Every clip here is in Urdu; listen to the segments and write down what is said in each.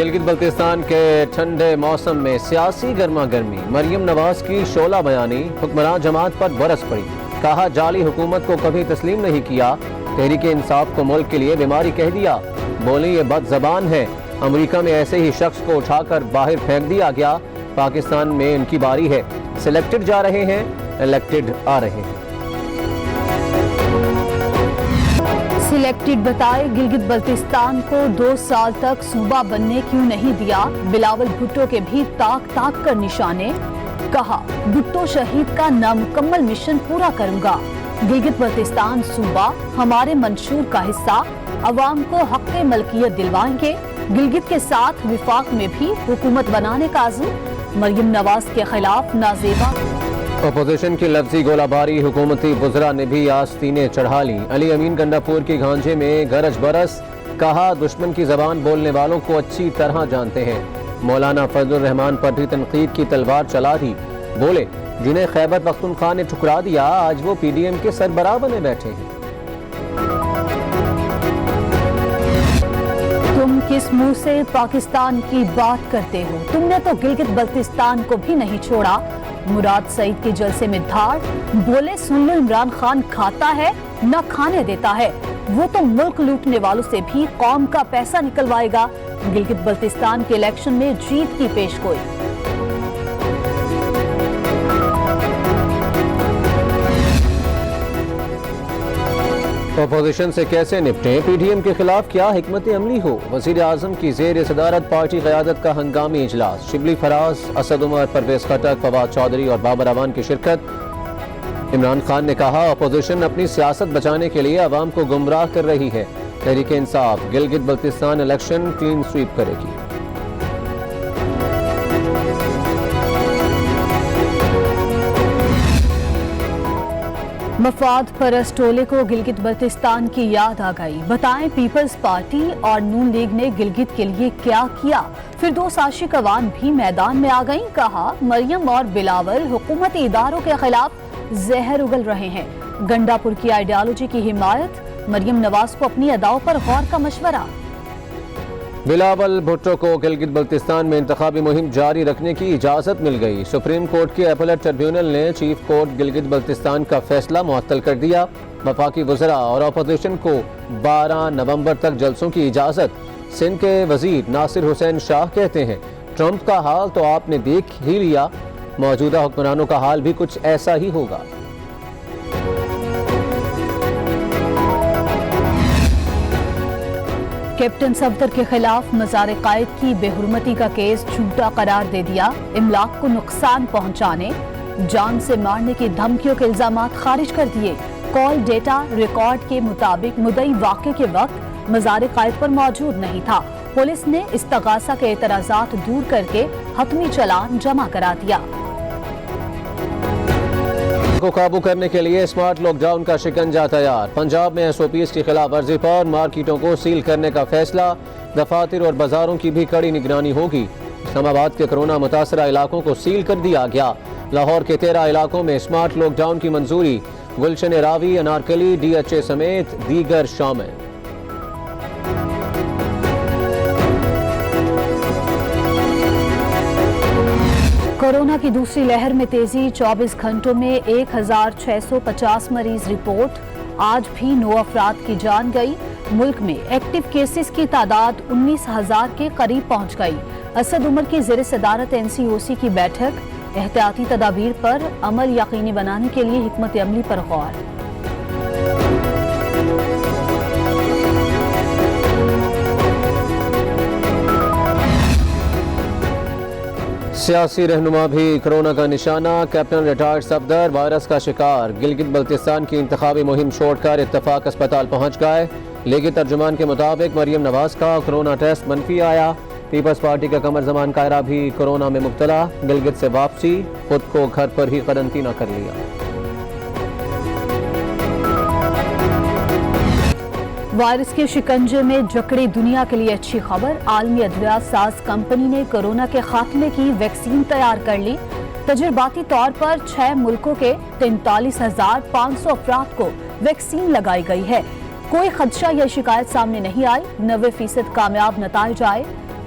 گلگت بلتستان کے ٹھنڈے موسم میں سیاسی گرما گرمی، مریم نواز کی شعلہ بیانی حکمران جماعت پر برس پڑی۔ کہا جعلی حکومت کو کبھی تسلیم نہیں کیا، تحریک انصاف کو ملک کے لیے بیماری کہہ دیا۔ بولی یہ بد زبان ہے، امریکہ میں ایسے ہی شخص کو اٹھا کر باہر پھینک دیا گیا، پاکستان میں ان کی باری ہے، سلیکٹڈ جا رہے ہیں، الیکٹڈ آ رہے ہیں۔ سلیکٹڈ بتائے گلگت بلتستان کو 2 سال تک صوبہ بننے کیوں نہیں دیا، بلاول بھٹو کے بھی تاک تاک کر نشانے۔ کہا بھٹو شہید کا نامکمل مشن پورا کروں گا، گلگت بلتستان صوبہ ہمارے منشور کا حصہ، عوام کو حق ملکیت دلوائیں گے، گلگت کے ساتھ وفاق میں بھی حکومت بنانے کا عزم، مریم نواز کے خلاف نازیبا۔ اپوزیشن کی لفظی گولہ باری، حکومتی وزراء نے بھی آستینیں چڑھا لی۔ علی امین گنڈا پور کی گھانجے میں گرج برس، کہا دشمن کی زبان بولنے والوں کو اچھی طرح جانتے ہیں۔ مولانا فضل الرحمان پر بھی تنقید کی تلوار چلا دی، بولے جنہیں خیبر پختونخوا نے ٹھکرا دیا آج وہ پی ڈی ایم کے سربراہ بنے بیٹھے ہیں۔ تم کس منہ سے پاکستان کی بات کرتے ہو؟ تم نے تو گلگت بلتستان کو بھی نہیں چھوڑا۔ مراد سعید کے جلسے میں دھاڑ، بولے سن لو عمران خان کھاتا ہے نہ کھانے دیتا ہے، وہ تو ملک لوٹنے والوں سے بھی قوم کا پیسہ نکلوائے گا۔ گلگت بلتستان کے الیکشن میں جیت کی پیش گوئی۔ اپوزیشن سے کیسے نپٹیں، پی ڈی ایم کے خلاف کیا حکمت عملی ہو؟ وزیر اعظم کی زیر صدارت پارٹی قیادت کا ہنگامی اجلاس، شبلی فراز، اسد عمر، پرویز خٹک، فواد چودھری اور بابر اعوان کی شرکت۔ عمران خان نے کہا اپوزیشن اپنی سیاست بچانے کے لیے عوام کو گمراہ کر رہی ہے، Tehreek Insaf Gilgit Baltistan election clean sweep کرے گی۔ مفاد پرست ٹولے کو گلگت بلتستان کی یاد آ گئی، بتائیں پیپلز پارٹی اور نون لیگ نے گلگت کے لیے کیا کیا؟ فردوس عاشق عوان بھی میدان میں آ گئیں، کہا مریم اور بلاول حکومتی اداروں کے خلاف زہر اگل رہے ہیں، گنڈا پور کی آئیڈیالوجی کی حمایت، مریم نواز کو اپنی اداؤں پر غور کا مشورہ۔ بلاول بھٹو کو گلگت بلتستان میں انتخابی مہم جاری رکھنے کی اجازت مل گئی، سپریم کورٹ کے اپیلٹ ٹریبیونل نے چیف کورٹ گلگت بلتستان کا فیصلہ معطل کر دیا۔ وفاقی وزراء اور اپوزیشن کو 12 نومبر تک جلسوں کی اجازت۔ سندھ کے وزیر ناصر حسین شاہ کہتے ہیں ٹرمپ کا حال تو آپ نے دیکھ ہی لیا، موجودہ حکمرانوں کا حال بھی کچھ ایسا ہی ہوگا۔ کیپٹن صفدر کے خلاف مزار قائد کی بے حرمتی کا کیس جھوٹا قرار دے دیا، املاک کو نقصان پہنچانے، جان سے مارنے کی دھمکیوں کے الزامات خارج کر دیے۔ کال ڈیٹا ریکارڈ کے مطابق مدعی واقعے کے وقت مزار قائد پر موجود نہیں تھا، پولیس نے استغاثہ کے اعتراضات دور کر کے حتمی چالان جمع کرا دیا۔ کو قابو کرنے کے لیے اسمارٹ لاک ڈاؤن کا شکنجہ تیار، پنجاب میں ایس او پیز کی خلاف ورزی پر مارکیٹوں کو سیل کرنے کا فیصلہ، دفاتر اور بازاروں کی بھی کڑی نگرانی ہوگی۔ اسلام آباد کے کرونا متاثرہ علاقوں کو سیل کر دیا گیا، لاہور کے 13 علاقوں میں اسمارٹ لاک ڈاؤن کی منظوری، گلشن راوی، انارکلی، ڈی ایچ اے سمیت دیگر شامل۔ کورونا کی دوسری لہر میں تیزی، 24 گھنٹوں میں 1650 مریض رپورٹ، آج بھی 9 افراد کی جان گئی، ملک میں ایکٹیو کیسز کی تعداد 19,000 کے قریب پہنچ گئی۔ اسد عمر کی زیر صدارت NCOC کی بیٹھک، احتیاطی تدابیر پر عمل یقینی بنانے کے لیے حکمت عملی پر غور۔ سیاسی رہنما بھی کرونا کا نشانہ، کیپٹن ریٹائرڈ صفدر وائرس کا شکار، گلگت بلتستان کی انتخابی مہم چھوڑ کر اتفاق اسپتال پہنچ گئے۔ لیگی ترجمان کے مطابق مریم نواز کا کرونا ٹیسٹ منفی آیا، پیپلز پارٹی کا قمر زمان کائرہ بھی کورونا میں مبتلا، گلگت سے واپسی، خود کو گھر پر ہی قرنطینہ کر لیا۔ وائرس کے شکنجے میں جکڑی دنیا کے لیے اچھی خبر، عالمی ادویات ساز کمپنی نے کورونا کے خاتمے کی ویکسین تیار کر لی، تجرباتی طور پر 6 ملکوں کے 43,500 افراد کو ویکسین لگائی گئی ہے، کوئی خدشہ یا شکایت سامنے نہیں آئی، 90% کامیاب نتائج آئے۔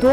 2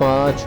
5